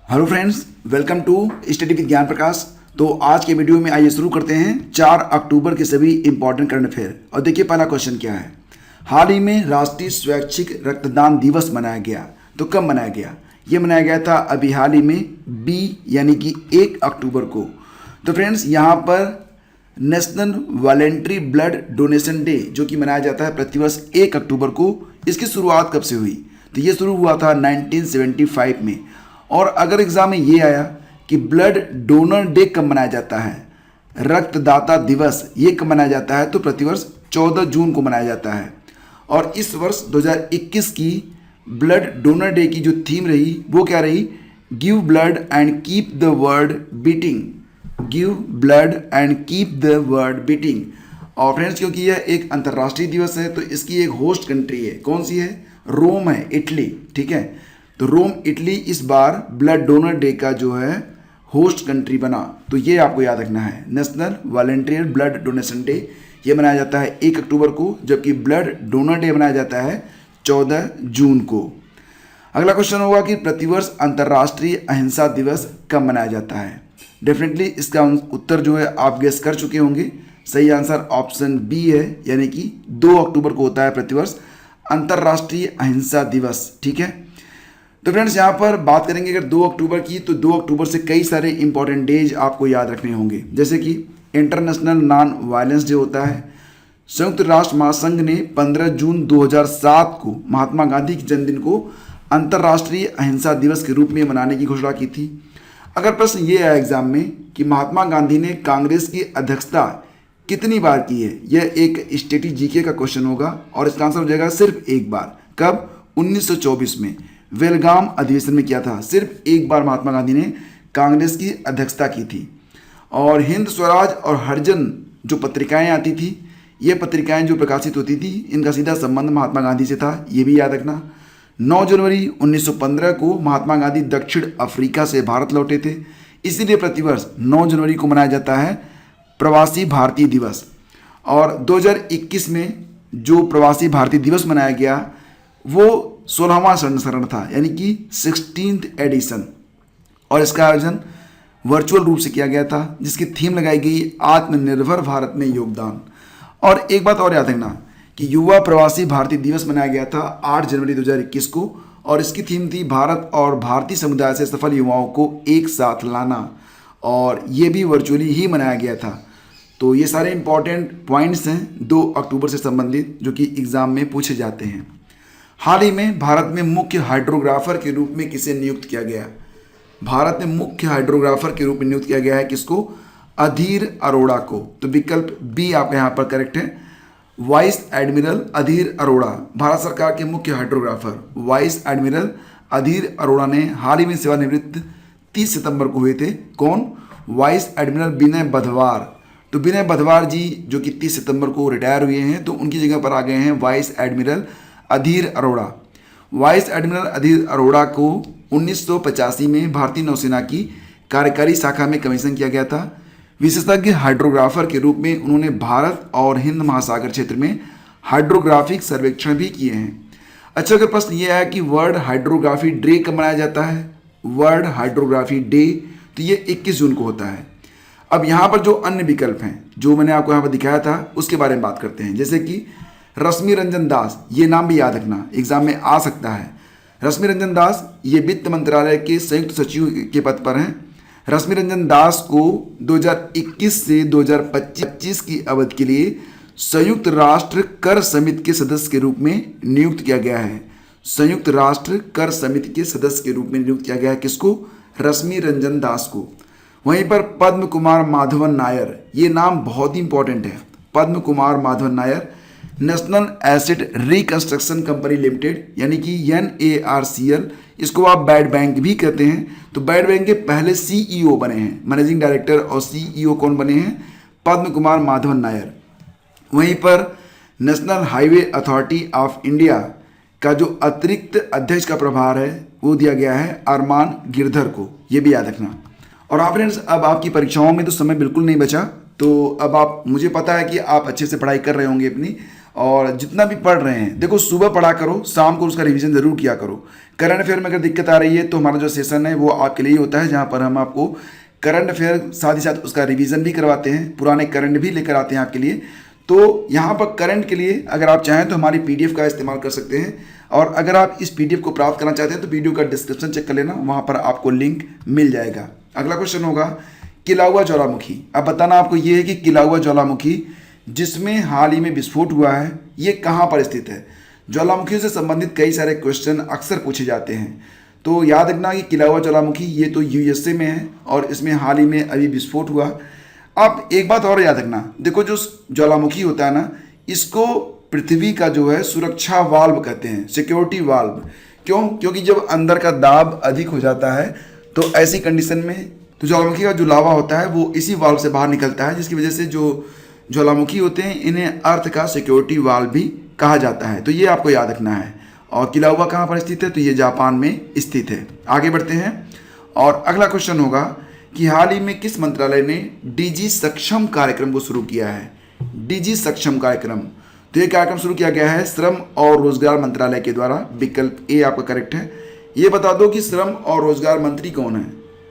Hello friends, welcome to study with Gyan Prakash. तो आज के वीडियो में आइए शुरू करते हैं 4 अक्टूबर के सभी इंपॉर्टेंट करंट अफेयर। और देखिए पहला क्वेश्चन क्या है। हाल ही में राष्ट्रीय स्वैच्छिक रक्तदान दिवस मनाया गया। तो कब मनाया गया? ये मनाया गया था अभी हाल ही में यानी कि 1 अक्टूबर को। तो फ्रेंड्स यहाँ पर national voluntary blood donation day जो कि मनाया जाता है प्रतिवर्ष 1 अक्टूबर को, इसकी शुरुआत कब से हुई? तो ये शुरू हुआ था 1975 में। और अगर एग्जाम में ये आया कि ब्लड डोनर डे कब मनाया जाता है, रक्तदाता दिवस ये कब मनाया जाता है, तो प्रतिवर्ष 14 जून को मनाया जाता है। और इस वर्ष 2021 की ब्लड डोनर डे की जो थीम रही वो क्या रही? Give blood and keep the world beating. Give blood and keep the world beating. और फ्रेंड्स क्योंकि यह एक अंतर्राष्ट्रीय दिवस है तो इसकी एक होस्ट कंट्री है। कौन सी है? रोम है, इटली। ठीक है, तो रोम इटली इस बार ब्लड डोनर डे का जो है होस्ट कंट्री बना। तो ये आपको याद रखना है। National volunteer blood donation day ये मनाया जाता है 1 अक्टूबर को, जबकि ब्लड डोनर डे मनाया जाता है 14 जून को। अगला क्वेश्चन होगा कि प्रतिवर्ष अंतर्राष्ट्रीय अहिंसा दिवस कब मनाया जाता है? डेफिनेटली इसका उत्तर जो है आप गेस कर चुके होंगे। सही आंसर ऑप्शन बी है, यानी कि 2 अक्टूबर को होता है प्रतिवर्ष अंतर्राष्ट्रीय अहिंसा दिवस। ठीक है, तो फ्रेंड्स यहाँ पर बात करेंगे अगर 2 अक्टूबर की, तो 2 अक्टूबर से कई सारे इंपॉर्टेंट डेज आपको याद रखने होंगे। जैसे कि इंटरनेशनल नॉन वायलेंस डे होता है। संयुक्त राष्ट्र महासंघ ने 15 जून 2007 को महात्मा गांधी के जन्मदिन को अंतर्राष्ट्रीय अहिंसा दिवस के रूप में मनाने की घोषणा की थी। अगर प्रश्न ये आया एग्जाम में कि महात्मा गांधी ने कांग्रेस की अध्यक्षता कितनी बार की है, यह एक स्टेटिक जीके का क्वेश्चन होगा और इसका आंसर हो जाएगा सिर्फ एक बार। कब? 1924 में बेलगाम अधिवेशन में किया था। सिर्फ एक बार महात्मा गांधी ने कांग्रेस की अध्यक्षता की थी। और हिंद स्वराज और हरिजन जो पत्रिकाएं आती थी, ये पत्रिकाएं जो प्रकाशित होती थी, इनका सीधा संबंध महात्मा गांधी से था, ये भी याद रखना। 9 जनवरी 1915 को महात्मा गांधी दक्षिण अफ्रीका से भारत लौटे थे, इसीलिए प्रतिवर्ष 9 जनवरी को मनाया जाता है प्रवासी भारतीय दिवस। और 2021 में जो प्रवासी भारतीय दिवस मनाया गया वो 16वां संस्करण था, यानी कि 16th एडिशन। और इसका आयोजन वर्चुअल रूप से किया गया था, जिसकी थीम लगाई गई आत्मनिर्भर भारत में योगदान। और एक बात और याद रखना कि युवा प्रवासी भारतीय दिवस मनाया गया था 8 जनवरी 2021 को, और इसकी थीम थी भारत और भारतीय समुदाय से सफल युवाओं को एक साथ लाना। और ये भी वर्चुअली ही मनाया गया था। तो ये सारे इंपॉर्टेंट पॉइंट्स हैं 2 अक्टूबर से संबंधित जो कि एग्जाम में पूछे जाते हैं। हाल ही में भारत में मुख्य हाइड्रोग्राफर के रूप में किसे नियुक्त किया गया? भारत में मुख्य हाइड्रोग्राफर के रूप में नियुक्त किया गया है किसको? अधीर अरोड़ा को। तो विकल्प बी आपका यहाँ पर करेक्ट है। वाइस एडमिरल अधीर अरोड़ा भारत सरकार के मुख्य हाइड्रोग्राफर वाइस एडमिरल अधीर अरोड़ा ने हाल ही में सेवानिवृत्त 30 सितंबर को हुए थे। कौन? वाइस एडमिरल विनय बधवार। तो विनय बधवार जी जो कि 30 सितंबर को रिटायर हुए हैं, तो उनकी जगह पर आ गए हैं वाइस एडमिरल अधीर अरोड़ा। वाइस एडमिरल अधीर अरोड़ा को 1985 में भारतीय नौसेना की कार्यकारी शाखा में कमीशन किया गया था। विशेषज्ञ हाइड्रोग्राफर के रूप में उन्होंने भारत और हिंद महासागर क्षेत्र में हाइड्रोग्राफिक सर्वेक्षण भी किए हैं। अच्छा, अगर प्रश्न ये आया कि वर्ल्ड हाइड्रोग्राफी डे कब मनाया जाता है? वर्ल्ड हाइड्रोग्राफी डे तो ये 21 जून को होता है। अब यहाँ पर जो अन्य विकल्प हैं जो मैंने आपको यहाँ पर दिखाया था उसके बारे में बात करते हैं। जैसे कि रश्मि रंजन दास, ये नाम भी याद रखना, एग्जाम में आ सकता है। रश्मि रंजन दास ये वित्त मंत्रालय के संयुक्त सचिव के पद पर हैं। रश्मि रंजन दास को 2021 से 2025 की अवधि के लिए संयुक्त राष्ट्र कर समिति के सदस्य के रूप में नियुक्त किया गया है। संयुक्त राष्ट्र कर समिति के सदस्य के रूप में नियुक्त किया गया है किसको? रश्मि रंजन दास को। वहीं पर पद्म कुमार माधवन नायर, ये नाम बहुत ही इंपॉर्टेंट है। Padma Kumar Madhavan Nair national asset reconstruction company limited यानी कि NARCL, इसको आप बैड बैंक भी कहते हैं। तो बैड बैंक के पहले CEO बने हैं, मैनेजिंग डायरेक्टर और CEO कौन बने हैं? पद्म कुमार माधवन नायर। वहीं पर national highway authority of India का जो अतिरिक्त अध्यक्ष का प्रभार है वो दिया गया है अरमान गिरधर को, ये भी याद रखना। और हाँ फ्रेंड्स, अब आपकी परीक्षाओं में तो समय बिल्कुल नहीं बचा, तो अब आप, मुझे पता है कि आप अच्छे से पढ़ाई कर रहे होंगे अपनी, और जितना भी पढ़ रहे हैं देखो, सुबह पढ़ा करो, शाम को उसका रिवीजन जरूर किया करो। करंट अफेयर में अगर दिक्कत आ रही है तो हमारा जो सेशन है वो आपके लिए ही होता है, जहाँ पर हम आपको करंट अफेयर साथ ही साथ उसका रिवीजन भी करवाते हैं, पुराने करंट भी लेकर आते हैं आपके लिए। तो यहाँ पर करंट के लिए अगर आप चाहें तो हमारी PDF का इस्तेमाल कर सकते हैं, और अगर आप इस PDF को प्राप्त करना चाहते हैं तो वीडियो का डिस्क्रिप्शन चेक कर लेना, वहाँ पर आपको लिंक मिल जाएगा। अगला क्वेश्चन होगा किला हुआ ज्वालामुखी। अब बताना आपको ये है कि किला हुआ ज्वालामुखी जिसमें हाल ही में विस्फोट हुआ है, ये कहाँ पर स्थित है। ज्वालामुखियों से संबंधित कई सारे क्वेश्चन अक्सर पूछे जाते हैं, तो याद रखना कि किला हुआ ज्वालामुखी ये तो USA में है और इसमें हाल ही में अभी विस्फोट हुआ। अब एक बात और याद रखना, देखो जो ज्वालामुखी होता है ना, इसको पृथ्वी का जो है सुरक्षा वाल्व कहते हैं, सिक्योरिटी वाल्व। क्यों? क्योंकि जब अंदर का दाब अधिक हो जाता है तो ऐसी कंडीशन में तो ज्वालामुखी का जो लावा होता है वो इसी वाल्व से बाहर निकलता है, जिसकी वजह से जो ज्वालामुखी होते हैं इन्हें अर्थ का सिक्योरिटी वाल्व भी कहा जाता है। तो ये आपको याद रखना है। और किला हुआ कहाँ पर स्थित है, तो ये जापान में स्थित है। आगे बढ़ते हैं और अगला क्वेश्चन होगा कि हाल ही में किस मंत्रालय ने DG सक्षम कार्यक्रम को शुरू किया है। DG सक्षम कार्यक्रम, तो ये कार्यक्रम शुरू किया गया है श्रम और रोजगार मंत्रालय के द्वारा। विकल्प ए आपका करेक्ट है। ये बता दो कि श्रम और रोजगार मंत्री कौन है,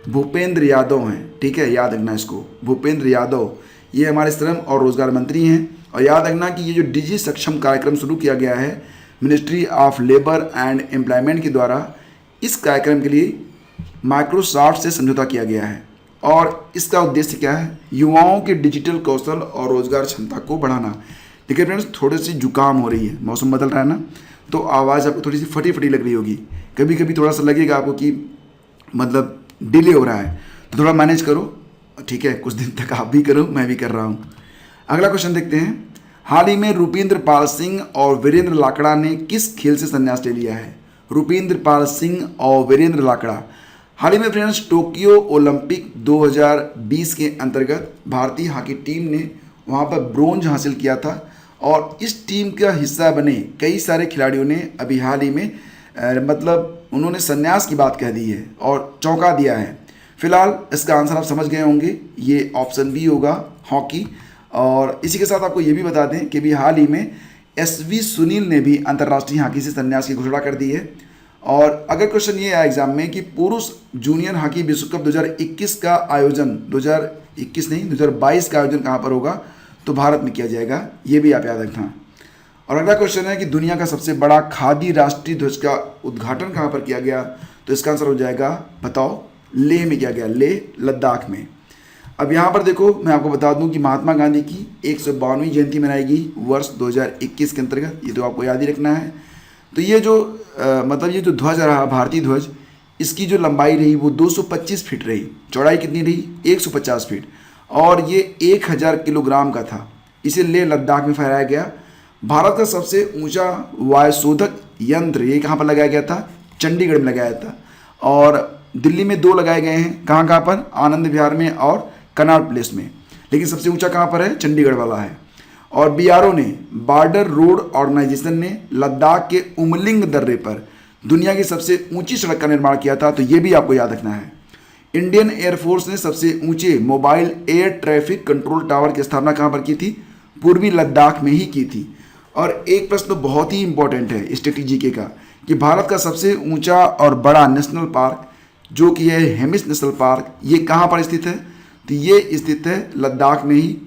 भूपेंद्र यादव हैं। ठीक है, याद रखना इसको, भूपेंद्र यादव ये हमारे श्रम और रोजगार मंत्री हैं। और याद रखना कि ये जो DG सक्षम कार्यक्रम शुरू किया गया है ministry of labour and employment के द्वारा, इस कार्यक्रम के लिए माइक्रोसॉफ्ट से समझौता किया गया है। और इसका उद्देश्य क्या है, युवाओं के डिजिटल कौशल और रोजगार क्षमता को बढ़ाना। देखिए फ्रेंड्स, थोड़ी सी जुकाम हो रही है, मौसम बदल रहा है ना, तो आवाज़ आपको थोड़ी सी फटी फटी लग रही होगी। कभी कभी थोड़ा सा लगेगा आपको कि मतलब डिले हो रहा है, तो थोड़ा मैनेज करो। ठीक है, कुछ दिन तक आप भी करो, मैं भी कर रहा हूँ। अगला क्वेश्चन देखते हैं। हाल ही में रुपिंदर पाल सिंह और वीरेंद्र लाकड़ा ने किस खेल से संन्यास ले लिया है। रुपिंदर पाल सिंह और वीरेंद्र लाकड़ा हाल ही में फ्रेंड्स टोक्यो ओलंपिक 2020 के अंतर्गत भारतीय हॉकी टीम ने वहाँ पर ब्रोंज हासिल किया था, और इस टीम का हिस्सा बने कई सारे खिलाड़ियों ने अभी हाल ही में मतलब उन्होंने संन्यास की बात कह दी है और चौंका दिया है। फिलहाल इसका आंसर आप समझ गए होंगे, ये ऑप्शन बी होगा, हॉकी। और इसी के साथ आपको ये भी बता दें कि भी हाल ही में SV सुनील ने भी अंतर्राष्ट्रीय हॉकी से संन्यास की घोषणा कर दी है। और अगर क्वेश्चन ये आया एग्जाम में कि पुरुष जूनियर हॉकी विश्व कप 2021 का आयोजन 2022 का आयोजन कहाँ पर होगा, तो भारत में किया जाएगा, ये भी आप याद रखना। और अगला क्वेश्चन है कि दुनिया का सबसे बड़ा खादी राष्ट्रीय ध्वज का उद्घाटन कहाँ पर किया गया, तो इसका आंसर हो जाएगा, बताओ, लेह में किया गया, लेह लद्दाख में। अब यहाँ पर देखो, मैं आपको बता दूं कि महात्मा गांधी की 152वीं जयंती मनाएगी वर्ष 2021 के अंतर्गत, ये तो आपको याद ही रखना है। तो ये जो मतलब ये जो ध्वज रहा भारतीय ध्वज, इसकी जो लंबाई रही वो 225 फीट रही, चौड़ाई कितनी रही 150 फीट, और ये 1000 किलोग्राम का था। इसे लेह लद्दाख में फहराया गया। भारत का सबसे ऊंचा वायुशोधक यंत्र ये कहाँ पर लगाया गया था, चंडीगढ़ में लगाया था। और दिल्ली में 2 लगाए गए हैं, कहाँ कहाँ पर, आनंद विहार में और कनॉट प्लेस में, लेकिन सबसे ऊंचा कहाँ पर है, चंडीगढ़ वाला है। और BRO ने, बॉर्डर रोड ऑर्गेनाइजेशन ने लद्दाख के उमलिंग दर्रे पर दुनिया की सबसे ऊंची सड़क का निर्माण किया था, तो ये भी आपको याद रखना है। इंडियन एयरफोर्स ने सबसे ऊंचे mobile air traffic control tower की स्थापना कहाँ पर की थी, पूर्वी लद्दाख में ही की थी। और एक प्रश्न तो बहुत ही इंपॉर्टेंट है स्ट्रेटेजी के का, कि भारत का सबसे ऊंचा और बड़ा नेशनल पार्क जो कि है हेमिस नेशनल पार्क, ये कहाँ पर स्थित है, तो ये स्थित है लद्दाख में ही।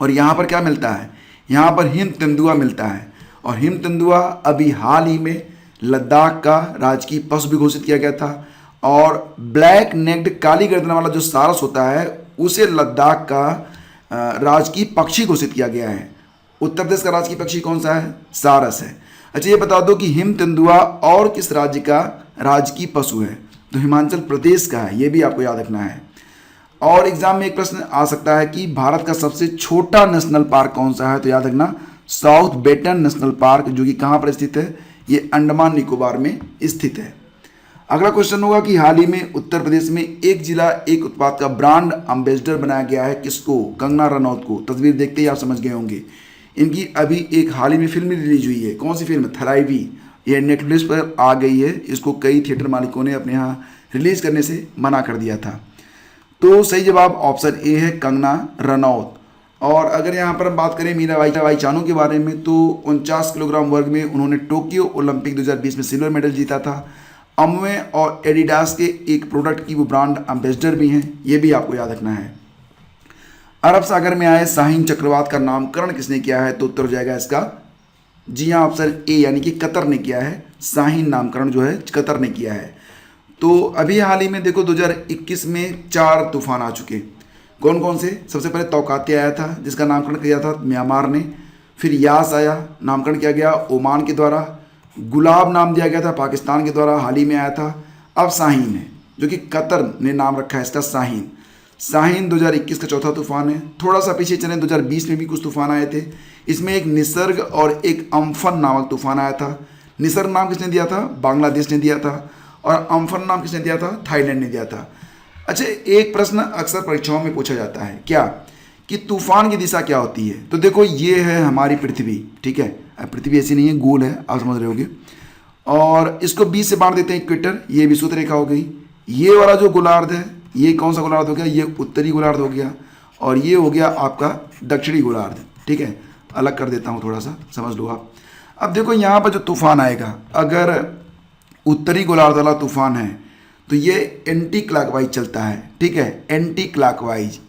और यहाँ पर क्या मिलता है, यहाँ पर हिम तेंदुआ मिलता है। और हिम तेंदुआ अभी हाल ही में लद्दाख का राजकीय पशु भी घोषित किया गया था। और ब्लैक नेक्ड काली गर्दन वाला जो सारस होता है उसे लद्दाख का राजकीय पक्षी घोषित किया गया है। उत्तर प्रदेश का राजकीय पक्षी कौन सा है, सारस है। अच्छा, ये बता दो कि हिम तेंदुआ और किस राज्य का राजकीय पशु है, तो हिमाचल प्रदेश का है, ये भी आपको याद रखना है। और एग्जाम में एक प्रश्न आ सकता है कि भारत का सबसे छोटा नेशनल पार्क कौन सा है, तो याद रखना साउथ बेटन नेशनल पार्क, जो कि कहाँ पर स्थित है, ये अंडमान निकोबार में स्थित है। अगला क्वेश्चन होगा कि हाल ही में उत्तर प्रदेश में एक जिला एक उत्पाद का ब्रांड एम्बेसडर बनाया गया है, किसको, कंगना रनौत को। तस्वीर देखते ही आप समझ गए होंगे। इनकी अभी एक हाल ही में फिल्म रिलीज हुई है, कौन सी फिल्म, थराइवी, ये नेटफ्लिक्स पर आ गई है। इसको कई थिएटर मालिकों ने अपने यहाँ रिलीज करने से मना कर दिया था। तो सही जवाब ऑप्शन ए है, कंगना रनौत। और अगर यहाँ पर हम बात करें मीराबाई चानू के बारे में तो 49 किलोग्राम वर्ग में उन्होंने टोक्यो ओलंपिक 2020 में सिल्वर मेडल जीता था। अमवे और एडिडास के एक प्रोडक्ट की वो ब्रांड एम्बेसडर भी हैं, ये भी आपको याद रखना है। अरब सागर में आए शाहीन चक्रवात का नामकरण किसने किया है? तो उत्तर हो जाएगा इसका जी हाँ, ऑप्शन ए यानी कि कतर ने किया है। शाहीन नामकरण जो है कतर ने किया है। तो अभी हाल ही में देखो 2021 में 4 तूफान आ चुके। कौन कौन से? सबसे पहले तौकाते आया था जिसका नामकरण किया था म्यांमार ने। फिर यास आया, नामकरण किया गया ओमान के द्वारा। गुलाब नाम दिया गया था पाकिस्तान के द्वारा, हाल ही में आया था। अब शाहीन है जो कि कतर ने नाम रखा है इसका शाहीन। शाहीन 2021 का चौथा तूफान है। थोड़ा सा पीछे चलें 2020 में भी कुछ तूफान आए थे। इसमें एक निसर्ग और एक अम्फन नामक तूफान आया था। निसर्ग नाम किसने दिया था? बांग्लादेश ने दिया था। और अम्फन नाम किसने दिया था? थाईलैंड ने दिया था। अच्छा, एक प्रश्न अक्सर परीक्षाओं में पूछा जाता है क्या कि तूफान की दिशा क्या होती है? तो देखो ये है हमारी पृथ्वी, ठीक है। पृथ्वी ऐसी नहीं है, गोल है, आप समझ रहे होगे। और इसको 20 से बांट देते हैं इक्वेटर, ये विषुवत रेखा हो गई। ये वाला जो गोलार्ध है ये कौन सा गोलार्ध हो गया? ये उत्तरी गोलार्ध हो गया। और ये हो गया आपका दक्षिणी गोलार्ध, ठीक है। अलग कर देता हूँ थोड़ा सा, समझ लो आप। अब देखो यहाँ पर जो तूफान आएगा, अगर उत्तरी गोलार्ध वाला तूफान है तो ये एंटी क्लॉकवाइज चलता है, ठीक है। Anti clockwise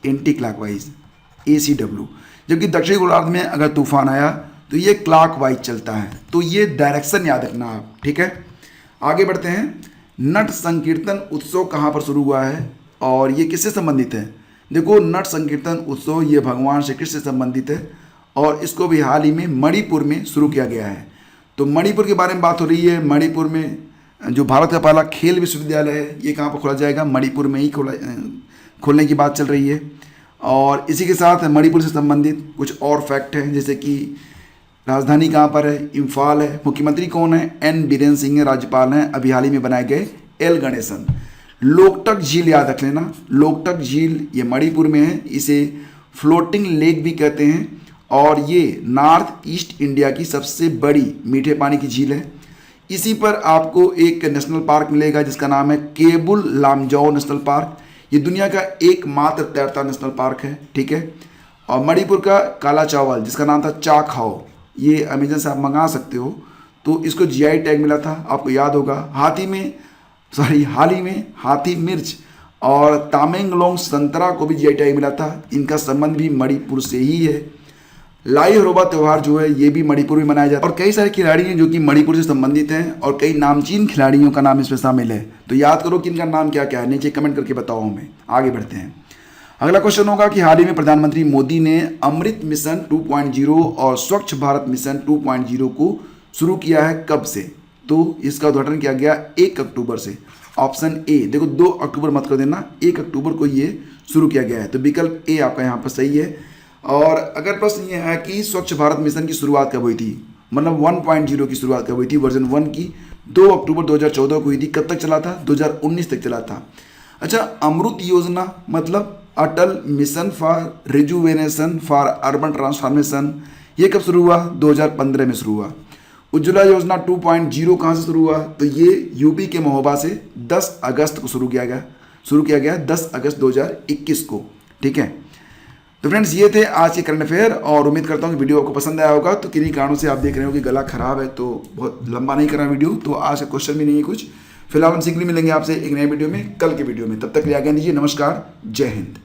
ACW। जबकि दक्षिणी गोलार्ध में अगर तूफान आया तो ये क्लॉकवाइज चलता है। तो ये डायरेक्शन याद रखना आप, ठीक है। आगे बढ़ते हैं। नट संकीर्तन उत्सव कहाँ पर शुरू हुआ है और ये किससे संबंधित है? देखो नट संकीर्तन उत्सव ये भगवान श्री कृष्ण से संबंधित है और इसको भी हाल ही में मणिपुर में शुरू किया गया है। तो मणिपुर के बारे में बात हो रही है। मणिपुर में जो भारत का पहला खेल विश्वविद्यालय है ये कहाँ पर खोला जाएगा? मणिपुर में ही खोलने की बात चल रही है। और इसी के साथ मणिपुर से संबंधित कुछ और फैक्ट हैं, जैसे कि राजधानी कहाँ पर है? इम्फाल है। मुख्यमंत्री कौन है? N बीरेन सिंह राज्यपाल हैं। अभी हाल ही में बनाए गए L गणेशन। लोकटक झील याद रख लेना। लोकटक झील ये मणिपुर में है, इसे फ्लोटिंग लेक भी कहते हैं। और ये नॉर्थ ईस्ट इंडिया की सबसे बड़ी मीठे पानी की झील है। इसी पर आपको एक नेशनल पार्क मिलेगा जिसका नाम है केबुल लामजाओ नेशनल पार्क। ये दुनिया का एकमात्र तैरता नेशनल पार्क है, ठीक है। और मणिपुर का काला चावल जिसका नाम था चा खाओ, ये अमेजन से आप मंगा सकते हो। तो इसको GI टैग मिला था, आपको याद होगा। हाल ही में हाथी मिर्च और तामेंगलोंग संतरा को भी GI टैग मिला था। इनका संबंध भी मणिपुर से ही है। लाई हरोबा त्यौहार जो है ये भी मणिपुर में मनाया जाता है। और कई सारे खिलाड़ी हैं जो कि मणिपुर से संबंधित हैं और कई नामचीन खिलाड़ियों का नाम इसमें शामिल है। तो याद करो कि इनका नाम क्या क्या है, नीचे कमेंट करके बताओ हमें। आगे बढ़ते हैं। अगला क्वेश्चन होगा कि हाल ही में प्रधानमंत्री मोदी ने अमृत मिशन 2.0 और स्वच्छ भारत मिशन 2.0 को शुरू किया है कब से? तो इसका उद्घाटन किया गया 1 अक्टूबर से। ऑप्शन ए, देखो 2 अक्टूबर मत कर देना, 1 अक्टूबर को ये शुरू किया गया है। तो विकल्प ए आपका यहाँ पर सही है। और अगर प्रश्न ये है कि स्वच्छ भारत मिशन की शुरुआत कब हुई थी, मतलब 1.0 की शुरुआत कब हुई थी, वर्जन 1 की 2 अक्टूबर 2014 को हुई थी। कब तक चला था? 2019 तक चला था। अच्छा, अमृत योजना मतलब Atal mission for rejuvenation for urban transformation, ये कब शुरू हुआ? 2015 में शुरू हुआ। उज्ज्वला योजना 2.0 कहाँ से शुरू हुआ? तो ये यूपी के महोबा से 10 अगस्त को शुरू किया गया 10 अगस्त 2021 को, ठीक है। तो फ्रेंड्स ये थे आज के करंट अफेयर और उम्मीद करता हूँ कि वीडियो आपको पसंद आया होगा। तो किन्हीं कारणों से आप देख रहे हो कि गला खराब है तो बहुत लंबा नहीं कर रहा वीडियो, तो आज का क्वेश्चन भी नहीं है कुछ। फिलहाल हम शीघ्र मिलेंगे आपसे एक नए वीडियो में, कल के वीडियो में। तब तक के लिए आज्ञा दीजिए। नमस्कार, जय हिंद।